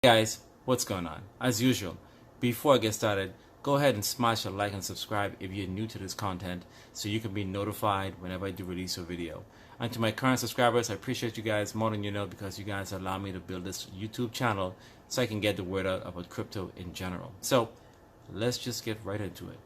Guys, what's going on? As usual, before I get started, go ahead and smash a like and subscribe if you're new to this content so you can be notified whenever I do release a video. And to my current subscribers, I appreciate you guys more than you know because you guys allow me to build this YouTube channel so I can get the word out about crypto in general. So let's just get right into it.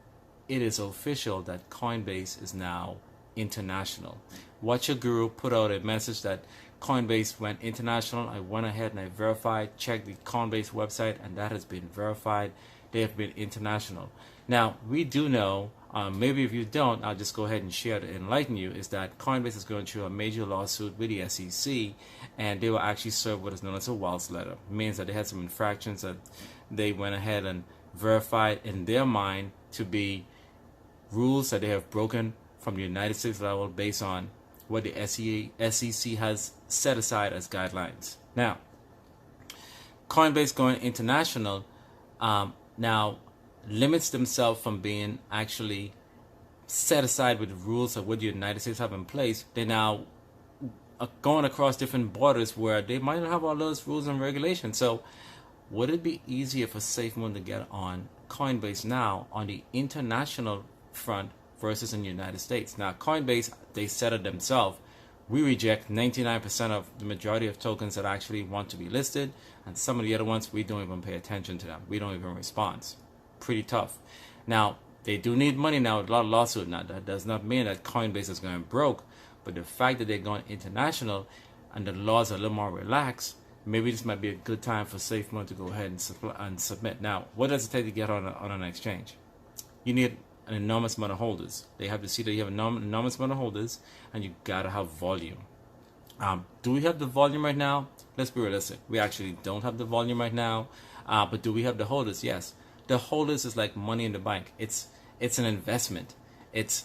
It is official that Coinbase is now international. Watch Your Guru put out a message that Coinbase went international. I went ahead and I verified, checked the Coinbase website, and that has been verified. They have been international. Now, we do know, maybe if you don't, I'll just go ahead and share to enlighten you, is that Coinbase is going through a major lawsuit with the SEC, and they were actually served what is known as a Wells letter. It means that they had some infractions that they went ahead and verified in their mind to be rules that they have broken from the United States level based on what the SEC has set aside as guidelines. Now, Coinbase going international now limits themselves from being actually set aside with the rules of what the United States have in place. They now are going across different borders where they might not have all those rules and regulations. So would it be easier for Safemoon to get on Coinbase now on the international front versus in the United States? Now, Coinbase, they said it themselves. We reject 99% of the majority of tokens that actually want to be listed, and some of the other ones, we don't even pay attention to them. We don't even respond. Pretty tough. Now, they do need money now with a lot of lawsuits. Now, that does not mean that Coinbase is going broke, but the fact that they're going international and the laws are a little more relaxed, maybe this might be a good time for Safemoon to go ahead and submit. Now, what does it take to get on an exchange? You need an enormous amount of holders. They have to see that you have an enormous amount of holders, and you gotta have volume. Do we have the volume right now? Let's be realistic. We actually don't have the volume right now, but do we have the holders? Yes. The holders is like money in the bank. It's an investment. It's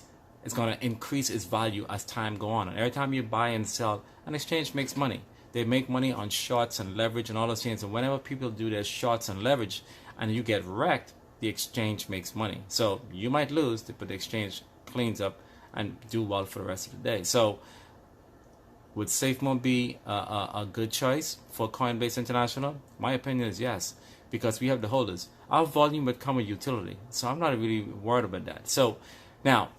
going to increase its value as time go on. And every time you buy and sell, an exchange makes money. They make money on shorts and leverage and all those things. And whenever people do their shorts and leverage, and you get wrecked, the exchange makes money. So you might lose, but the exchange cleans up and do well for the rest of the day. So would Safemoon be a good choice for Coinbase International? My opinion is yes, because we have the holders. Our volume would come with utility, so I'm not really worried about that. So now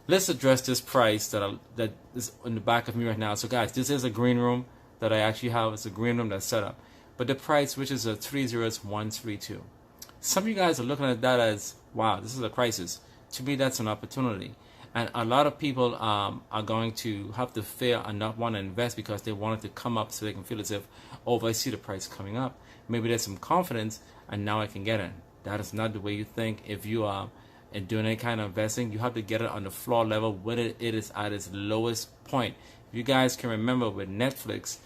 let's address this price that is in the back of me right now. So guys, this is a green room that I actually have. It's a green room that's set up, but the price, which is a 30132. Some of you guys are looking at that as, wow, this is a crisis. To me, that's an opportunity. And a lot of people are going to have to fear and not want to invest because they want it to come up so they can feel as if, oh, if I see the price coming up, maybe there's some confidence and now I can get in. That is not the way you think. If you are doing any kind of investing, you have to get it on the floor level when it is at its lowest point. If you guys can remember with Netflix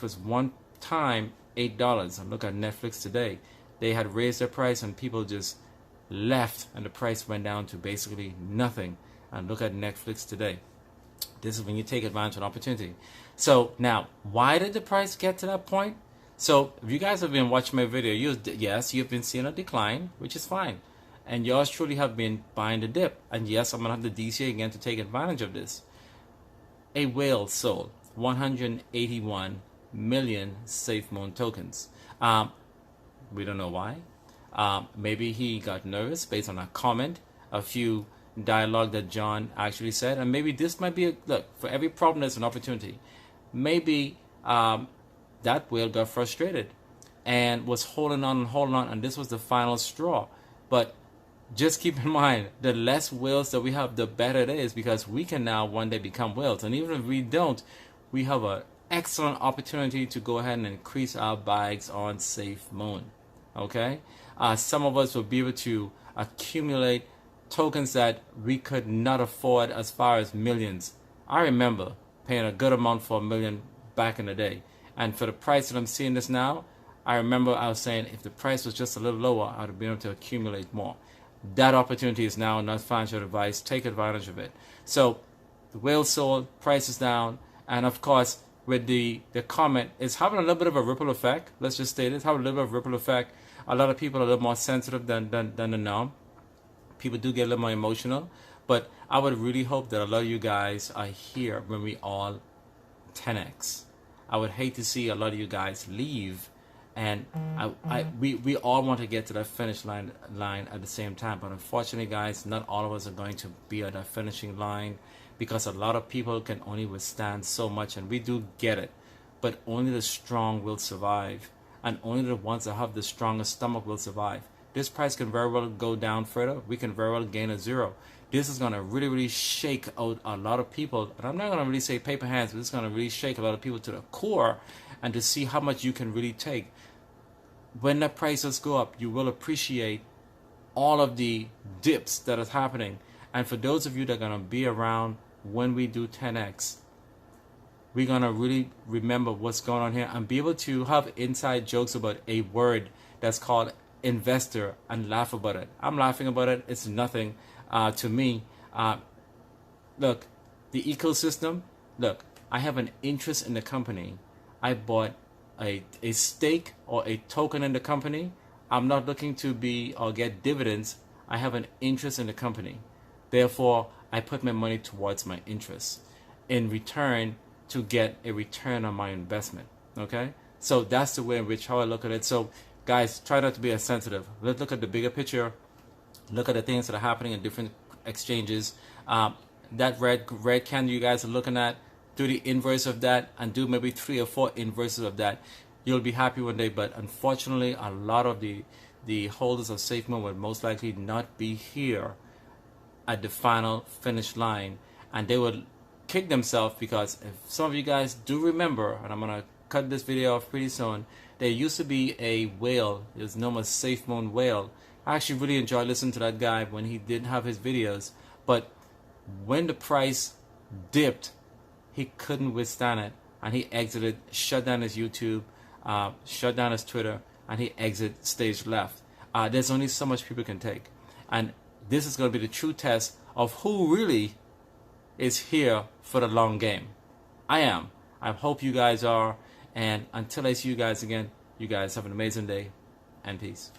was one time $8. And look at Netflix today. They had raised their price and people just left and the price went down to basically nothing. And look at Netflix today. This is when you take advantage of an opportunity. So now, why did the price get to that point? So if you guys have been watching my video, yes, you've been seeing a decline, which is fine. And yours truly have been buying the dip. And yes, I'm going to have the DCA again to take advantage of this. A whale sold 181 million Safemoon tokens. We don't know why. Maybe he got nervous based on a comment, a few dialogue that John actually said, and maybe this might be a look. For every problem, there's an opportunity. Maybe that whale got frustrated and was holding on, and this was the final straw. But just keep in mind, the less whales that we have, the better it is, because we can now one day become whales. And even if we don't, we have an excellent opportunity to go ahead and increase our bags on Safemoon. Okay, some of us will be able to accumulate tokens that we could not afford as far as millions. I remember paying a good amount for $1 million back in the day, and for the price that I'm seeing this now, I remember I was saying if the price was just a little lower, I would have been able to accumulate more. That opportunity is now, not financial advice. Take advantage of it. So the whale sold, price is down, and of course with the comment, it's having a little bit of a ripple effect. Let's just state it, having a little bit of a ripple effect. A lot of people are a little more sensitive than the norm. People do get a little more emotional, but I would really hope that a lot of you guys are here when we all 10x. I would hate to see a lot of you guys leave And we all want to get to that finish line at the same time. But unfortunately, guys, not all of us are going to be at that finishing line, because a lot of people can only withstand so much, and we do get it. But only the strong will survive, and only the ones that have the strongest stomach will survive. This price can very well go down further. We can very well gain a zero. This is going to really, really shake out a lot of people. And I'm not going to really say paper hands, but it's going to really shake a lot of people to the core, and to see how much you can really take. When the prices go up, you will appreciate all of the dips that is happening. And for those of you that are going to be around when we do 10x, we're going to really remember what's going on here and be able to have inside jokes about a word that's called investor and laugh about it. I'm laughing about it. It's nothing to me. Look, the ecosystem, look, I have an interest in the company. I bought a stake or a token in the company. I'm not looking to be or get dividends. I have an interest in the company. Therefore, I put my money towards my interests in return to get a return on my investment. Okay? So that's the way in which how I look at it. So guys, try not to be as sensitive. Let's look at the bigger picture. Look at the things that are happening in different exchanges. That red candle you guys are looking at, do the inverse of that, and do maybe 3 or 4 inverses of that. You'll be happy one day. But unfortunately, a lot of the holders of Safemoon will most likely not be here at the final finish line, and they will kick themselves, because if some of you guys do remember, and I'm gonna cut this video off pretty soon, there used to be a whale. It was known as Safemoon Whale. I actually really enjoyed listening to that guy when he didn't have his videos, but when the price dipped, he couldn't withstand it, and he exited, shut down his YouTube, shut down his Twitter, and he exited stage left. There's only so much people can take, and this is going to be the true test of who really is here for the long game. I am. I hope you guys are. And until I see you guys again, you guys have an amazing day, and peace.